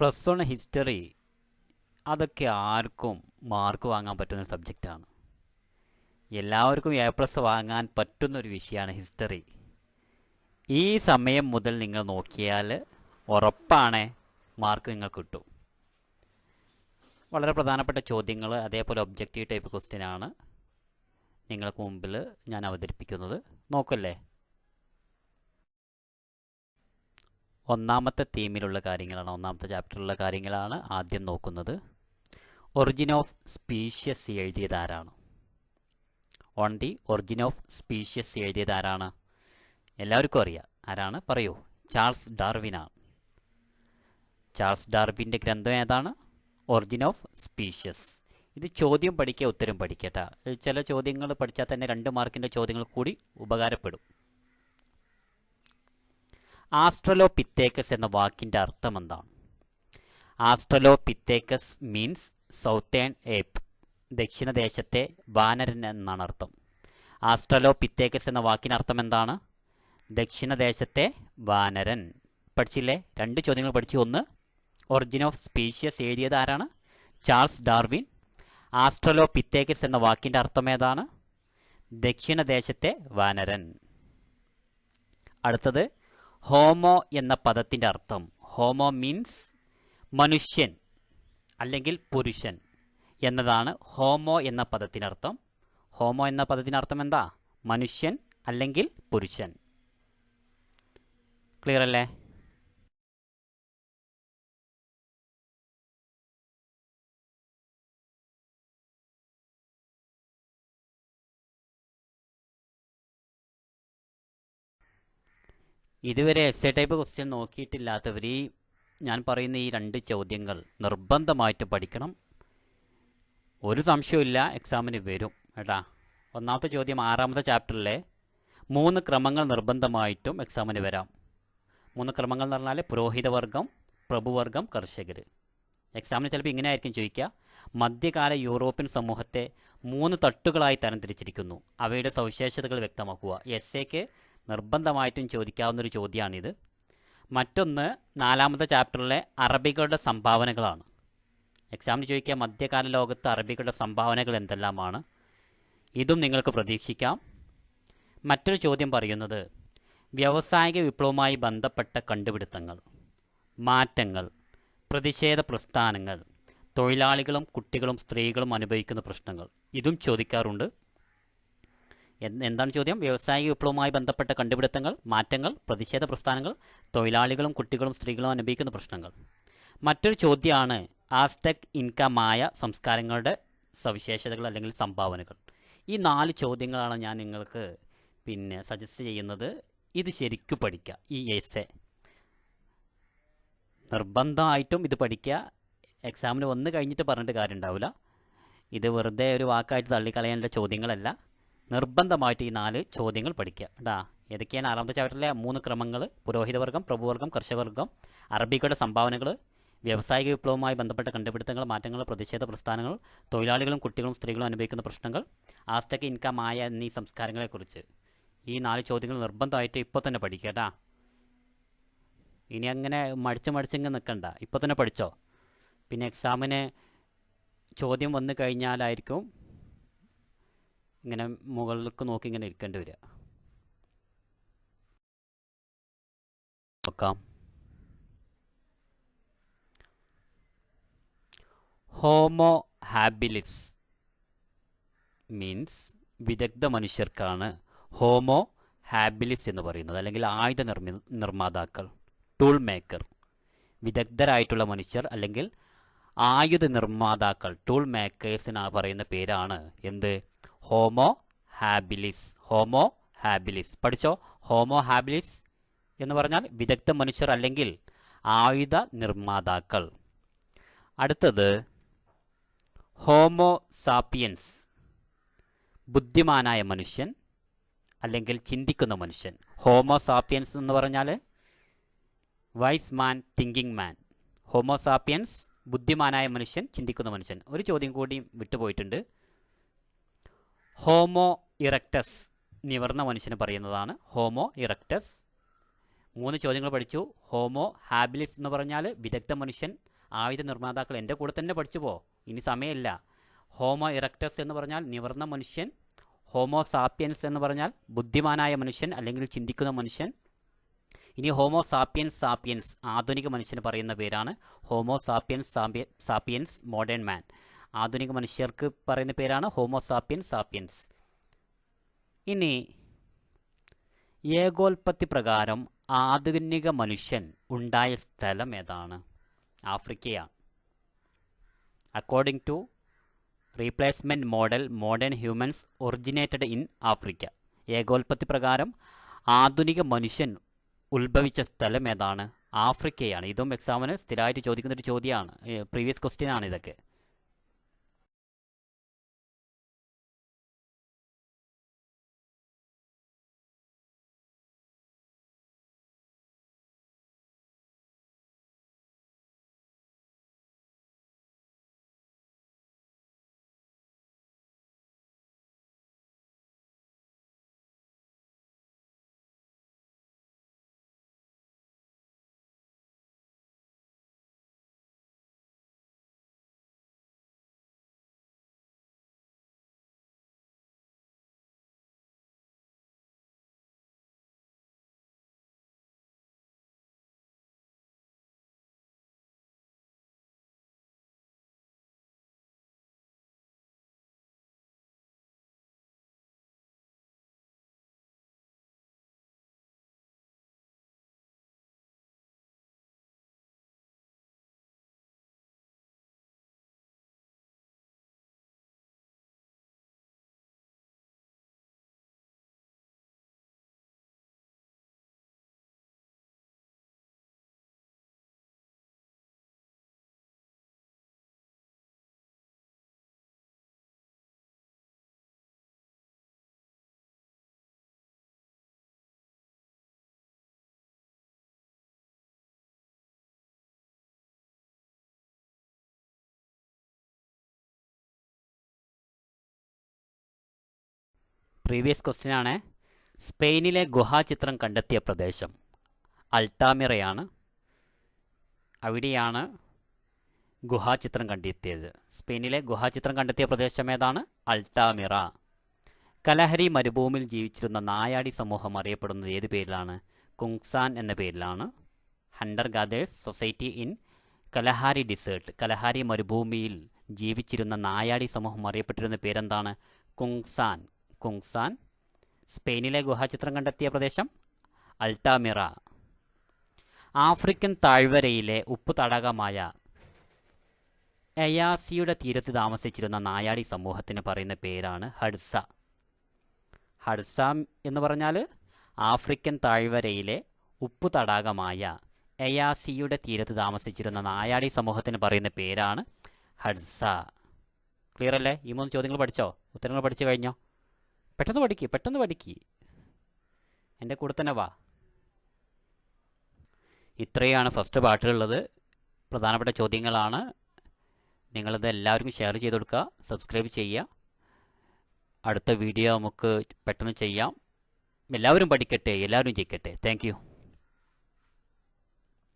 Plus one history അതൊക്കെ ആർക്കും mark വാങ്ങാൻ പറ്റുന്ന സബ്ജക്റ്റാണ്. എല്ലാവർക്കും A+ വാങ്ങാൻ പറ്റുന്നൊരു വിഷയമാണ് ഹിസ്റ്ററി. ഈ സമയം മുതൽ നിങ്ങൾ നോക്കിയാൽ ഉറപ്പാണ് മാർക്ക് നിങ്ങൾക്ക് കിട്ടും. വളരെ പ്രധാനപ്പെട്ട ചോദ്യങ്ങൾ, അതേപോലെ ഒബ്ജക്റ്റീവ് ടൈപ്പ് ക്വസ്റ്റ്യനാണ് നിങ്ങൾക്ക് മുമ്പിൽ ഞാൻ അവതരിപ്പിക്കുന്നത്. നോക്കല്ലേ, ഒന്നാമത്തെ തീമിലുള്ള കാര്യങ്ങളാണ്, ഒന്നാമത്തെ ചാപ്റ്ററിലുള്ള കാര്യങ്ങളാണ് ആദ്യം നോക്കുന്നത്. ഒറിജിൻ ഓഫ് സ്പീഷ്യസ് എഴുതിയത് ആരാണ്? On the origin of species എഴുതിയത് ആരാണ്? എല്ലാവർക്കും അറിയാം. ആരാണ്? പറയൂ. ചാൾസ് ഡാർവിനാണ്. ചാൾസ് ഡാർവിൻ്റെ ഗ്രന്ഥം ഏതാണ്? Origin of species. ഇത് ചോദ്യം പഠിക്കുക, ഉത്തരം പഠിക്കട്ടാ. ചില ചോദ്യങ്ങൾ പഠിച്ചാൽ തന്നെ 2 മാർക്കിൻ്റെ ചോദ്യങ്ങൾ കൂടി ഉപകാരപ്പെടും. ആസ്ട്രലോപിത്തേക്കസ് എന്ന വാക്കിൻ്റെ അർത്ഥം എന്താണ്? ആസ്ട്രലോപിത്തേക്കസ് മീൻസ് സൗത്തേൺ ഏപ്പ്, ദക്ഷിണദേശത്തെ വാനരൻ എന്നാണ് അർത്ഥം. ആസ്ട്രലോപിത്തേക്കസ് എന്ന വാക്കിന് അർത്ഥം എന്താണ്? ദക്ഷിണദേശത്തെ വാനരൻ. പഠിച്ചില്ലേ? 2 ചോദ്യങ്ങൾ പഠിച്ചു. ഒന്ന്, ഒറിജിൻ ഓഫ് സ്പീഷ്യസ് എഴുതിയത് ആരാണ്? Charles Darwin. ആസ്ട്രലോപിത്തേക്കസ് എന്ന വാക്കിൻ്റെ അർത്ഥം ഏതാണ്? ദക്ഷിണദേശത്തെ വാനരൻ. അടുത്തത്, ഹോമോ എന്ന പദത്തിൻ്റെ അർത്ഥം. ഹോമോ മീൻസ് മനുഷ്യൻ അല്ലെങ്കിൽ പുരുഷൻ എന്നതാണ് ഹോമോ എന്ന പദത്തിനർത്ഥം. ഹോമോ എന്ന പദത്തിനർത്ഥം എന്താ? മനുഷ്യൻ അല്ലെങ്കിൽ പുരുഷൻ. ക്ലിയർ അല്ലേ? ഇതുവരെ എസ്സേ ടൈപ്പ് ക്വസ്റ്റ്യൻ നോക്കിയിട്ടില്ലാത്തവർ ഞാൻ പറയുന്ന ഈ 2 ചോദ്യങ്ങൾ നിർബന്ധമായിട്ട് പഠിക്കണം. ഒരു സംശയമില്ല, എക്സാമിന് വരും കേട്ടാ. ഒന്നാമത്തെ ചോദ്യം 6ാമത്തെ ചാപ്റ്ററിലെ 3 ക്രമങ്ങൾ നിർബന്ധമായിട്ടും എക്സാമിന് വരാം. 3 ക്രമങ്ങൾ എന്ന് പറഞ്ഞാൽ പുരോഹിതവർഗം, പ്രഭുവർഗം, കർഷകർ. എക്സാമിന് ചിലപ്പോൾ ഇങ്ങനെ ആയിരിക്കും ചോദിക്കുക. മധ്യകാല യൂറോപ്യൻ സമൂഹത്തെ 3 തട്ടുകളായി തരംതിരിച്ചിരിക്കുന്നു. അവയുടെ സവിശേഷതകൾ വ്യക്തമാക്കുക. എസ്സേക്ക് നിർബന്ധമായിട്ടും ചോദിക്കാവുന്നൊരു ചോദ്യമാണിത്. മറ്റൊന്ന് 4ാമത്തെ ചാപ്റ്ററിലെ അറബികളുടെ സംഭാവനകളാണ്. എക്സാമിന് ചോദിക്കുക മധ്യകാല ലോകത്ത് അറബികളുടെ സംഭാവനകൾ എന്തെല്ലാമാണ്. ഇതും നിങ്ങൾക്ക് പ്രതീക്ഷിക്കാം. മറ്റൊരു ചോദ്യം പറയുന്നത് വ്യാവസായിക വിപ്ലവവുമായി ബന്ധപ്പെട്ട കണ്ടുപിടുത്തങ്ങൾ, മാറ്റങ്ങൾ, പ്രതിഷേധ പ്രസ്ഥാനങ്ങൾ, തൊഴിലാളികളും കുട്ടികളും സ്ത്രീകളും അനുഭവിക്കുന്ന പ്രശ്നങ്ങൾ. ഇതും ചോദിക്കാറുണ്ട്. എന്താണ് ചോദ്യം? വ്യാവസായിക വിപ്ലവവുമായി ബന്ധപ്പെട്ട കണ്ടുപിടുത്തങ്ങൾ, മാറ്റങ്ങൾ, പ്രതിഷേധ പ്രസ്ഥാനങ്ങൾ, തൊഴിലാളികളും കുട്ടികളും സ്ത്രീകളും അനുഭവിക്കുന്ന പ്രശ്നങ്ങൾ. മറ്റൊരു ചോദ്യമാണ് ആസ്ടെക്, ഇൻക, മായ സംസ്കാരങ്ങളുടെ സവിശേഷതകൾ അല്ലെങ്കിൽ സംഭാവനകൾ. ഈ 4 ചോദ്യങ്ങളാണ് ഞാൻ നിങ്ങൾക്ക് സജസ്റ്റ് ചെയ്യുന്നത്. ഇത് ശരിക്കും പഠിക്കുക. ഈ എസ്സേ നിർബന്ധമായിട്ടും ഇത് പഠിക്കുക. എക്സാമിന് വന്ന് കഴിഞ്ഞിട്ട് പറഞ്ഞിട്ട് കാര്യം ഉണ്ടാവില്ല. ഇത് വെറുതെ ഒരു വാക്കായിട്ട് തള്ളിക്കളയേണ്ട ചോദ്യങ്ങളല്ല. നിർബന്ധമായിട്ട് ഈ 4 ചോദ്യങ്ങൾ പഠിക്കുക കേട്ടാ. ഏതൊക്കെയാണ്? 6ാമത്തെ ചാപ്റ്ററിലെ 3 ക്രമങ്ങൾ, പുരോഹിതവർഗം, പ്രഭുവർഗം, കർഷകവർഗം, അറബികളുടെ സംഭാവനകൾ, വ്യാവസായിക വിപ്ലവവുമായി ബന്ധപ്പെട്ട കണ്ടുപിടുത്തങ്ങൾ, മാറ്റങ്ങൾ, പ്രതിഷേധ പ്രസ്ഥാനങ്ങൾ, തൊഴിലാളികളും കുട്ടികളും സ്ത്രീകളും അനുഭവിക്കുന്ന പ്രശ്നങ്ങൾ, ആസ്ടെക്, ഇൻക, മായ എന്നീ സംസ്കാരങ്ങളെക്കുറിച്ച്. ഈ 4 ചോദ്യങ്ങൾ നിർബന്ധമായിട്ട് ഇപ്പോൾ തന്നെ പഠിക്കുക കേട്ടാ. ഇനി അങ്ങനെ മടിച്ചിങ്ങ് നിൽക്കണ്ട, ഇപ്പോൾ തന്നെ പഠിച്ചോ. പിന്നെ എക്സാമിന് ചോദ്യം വന്നു കഴിഞ്ഞാലായിരിക്കും ഇങ്ങനെ മുകളിലേക്ക് നോക്കി ഇങ്ങനെ ഇരിക്കേണ്ടി വരിക. നോക്കാം. ഹോമോ ഹാബിലിസ് മീൻസ് വിദഗ്ധ മനുഷ്യർക്കാണ് ഹോമോ ഹാബിലിസ് എന്ന് പറയുന്നത്, അല്ലെങ്കിൽ ആയുധ നിർമ്മാതാക്കൾ, ടൂൾ മേക്കർ. വിദഗ്ധരായിട്ടുള്ള മനുഷ്യർ അല്ലെങ്കിൽ ആയുധ നിർമ്മാതാക്കൾ, ടൂൾ മേക്കേഴ്സിന് പറയുന്ന പേരാണ് എന്ത്? Homo habilis. ഹോമോ ഹാബിലിസ് പഠിച്ചോ. ഹോമോ ഹാബിലിസ് എന്ന് പറഞ്ഞാൽ വിദഗ്ധ മനുഷ്യർ അല്ലെങ്കിൽ ആയുധ നിർമ്മാതാക്കൾ. അടുത്തത് ഹോമോ സാപ്പിയൻസ്, ബുദ്ധിമാനായ മനുഷ്യൻ അല്ലെങ്കിൽ ചിന്തിക്കുന്ന മനുഷ്യൻ. ഹോമോ സാപ്പിയൻസ് എന്ന് പറഞ്ഞാൽ വൈസ് മാൻ, തിങ്കിങ് മാൻ. ഹോമോ സാപ്പിയൻസ് ബുദ്ധിമാനായ മനുഷ്യൻ, ചിന്തിക്കുന്ന മനുഷ്യൻ. ഒരു ചോദ്യം കൂടി വിട്ടുപോയിട്ടുണ്ട്. ഹോമോ ഇറക്ടസ്, നിവർന്ന മനുഷ്യന് പറയുന്നതാണ് ഹോമോ ഇറക്ടസ്. 3 ചോദ്യങ്ങൾ പഠിച്ചു. ഹോമോ ഹാബിലിസ് എന്ന് പറഞ്ഞാൽ വിദഗ്ധ മനുഷ്യൻ, ആയുധ നിർമ്മാതാക്കൾ എൻ്റെ കൂടെ തന്നെ പഠിച്ചു പോ, ഇനി സമയമില്ല. ഹോമോ ഇറക്ടസ് എന്ന് പറഞ്ഞാൽ നിവർന്ന മനുഷ്യൻ, ഹോമോ സാപ്പിയൻസ് എന്ന് പറഞ്ഞാൽ ബുദ്ധിമാനായ മനുഷ്യൻ അല്ലെങ്കിൽ ചിന്തിക്കുന്ന മനുഷ്യൻ. ഇനി ഹോമോ സാപ്പിയൻസ് സാപ്പിയൻസ് ആധുനിക മനുഷ്യന് പറയുന്ന പേരാണ് ഹോമോ സാപ്പിയൻസ് സാപ്പിയൻസ് മോഡേൺ മാൻ. ആധുനിക മനുഷ്യർക്ക് പറയുന്ന പേരാണ് ഹോമോ സാപ്പിയൻസ് സാപ്പിയൻസ്. ഇനി ഏകോൽപത്തി പ്രകാരം ആധുനിക മനുഷ്യൻ ഉണ്ടായ സ്ഥലം ഏതാണ്? ആഫ്രിക്കയാണ്. According to replacement model, modern humans originated in Africa. ഏകോൽപത്തി പ്രകാരം ആധുനിക മനുഷ്യൻ ഉത്ഭവിച്ച സ്ഥലം ഏതാണ്? ആഫ്രിക്കയാണ്. ഇതും എക്സാമിന് സ്ഥിരമായിട്ട് ചോദിക്കുന്നൊരു ചോദ്യമാണ്, പ്രീവിയസ് ക്വസ്റ്റ്യൻ ആണ് ഇതൊക്കെ. പ്രീവിയസ് ക്വസ്റ്റ്യൻ ആണ്. സ്പെയിനിലെ ഗുഹാചിത്രം കണ്ടെത്തിയ പ്രദേശം അൾട്ടാമിറയാണ്. അവിടെയാണ് ഗുഹാചിത്രം കണ്ടെത്തിയത്. സ്പെയിനിലെ ഗുഹാചിത്രം കണ്ടെത്തിയ പ്രദേശം ഏതാണ്? അൾട്ടാമിറ. കലഹരി മരുഭൂമിയിൽ ജീവിച്ചിരുന്ന നായാടി സമൂഹം അറിയപ്പെടുന്നത് ഏത് പേരിലാണ്? കുങ്സാൻ എന്ന പേരിലാണ്. Hunter gathers society in Kalahari dessert. Kalahari മരുഭൂമിയിൽ ജീവിച്ചിരുന്ന നായാടി സമൂഹം അറിയപ്പെട്ടിരുന്ന പേരെന്താണ്? കുങ്സാൻ. കുങ്സാൻ. സ്പെയിനിലെ ഗുഹാചിത്രം കണ്ടെത്തിയ പ്രദേശം അൾട്ടാമിറ. ആഫ്രിക്കൻ താഴ്വരയിലെ ഉപ്പു തടാകമായ എയാസിയുടെ തീരത്ത് താമസിച്ചിരുന്ന നായാടി സമൂഹത്തിന് പറയുന്ന പേരാണ് ഹഡ്സ. ഹഡ്സ എന്ന് പറഞ്ഞാൽ ആഫ്രിക്കൻ താഴ്വരയിലെ ഉപ്പു തടാകമായ എയാസിയുടെ തീരത്ത് താമസിച്ചിരുന്ന നായാടി സമൂഹത്തിന് പറയുന്ന പേരാണ് ഹഡ്സ. ക്ലിയർ അല്ലേ? ഈ 3 ചോദ്യങ്ങൾ പഠിച്ചോ? ഉത്തരങ്ങൾ പഠിച്ചു കഴിഞ്ഞോ? പെട്ടെന്ന് പഠിക്ക്. എൻ്റെ കൂടെ തന്നെ വാ. ഇത്രയാണ് ഫസ്റ്റ് പാർട്ടിലുള്ളത്. പ്രധാനപ്പെട്ട ചോദ്യങ്ങളാണ്. നിങ്ങളിത് എല്ലാവർക്കും ഷെയർ ചെയ്ത് കൊടുക്കുക, സബ്സ്ക്രൈബ് ചെയ്യുക. അടുത്ത വീഡിയോ നമുക്ക് പെട്ടെന്ന് ചെയ്യാം. എല്ലാവരും പഠിക്കട്ടെ, എല്ലാവരും ജയിക്കട്ടെ. Thank U.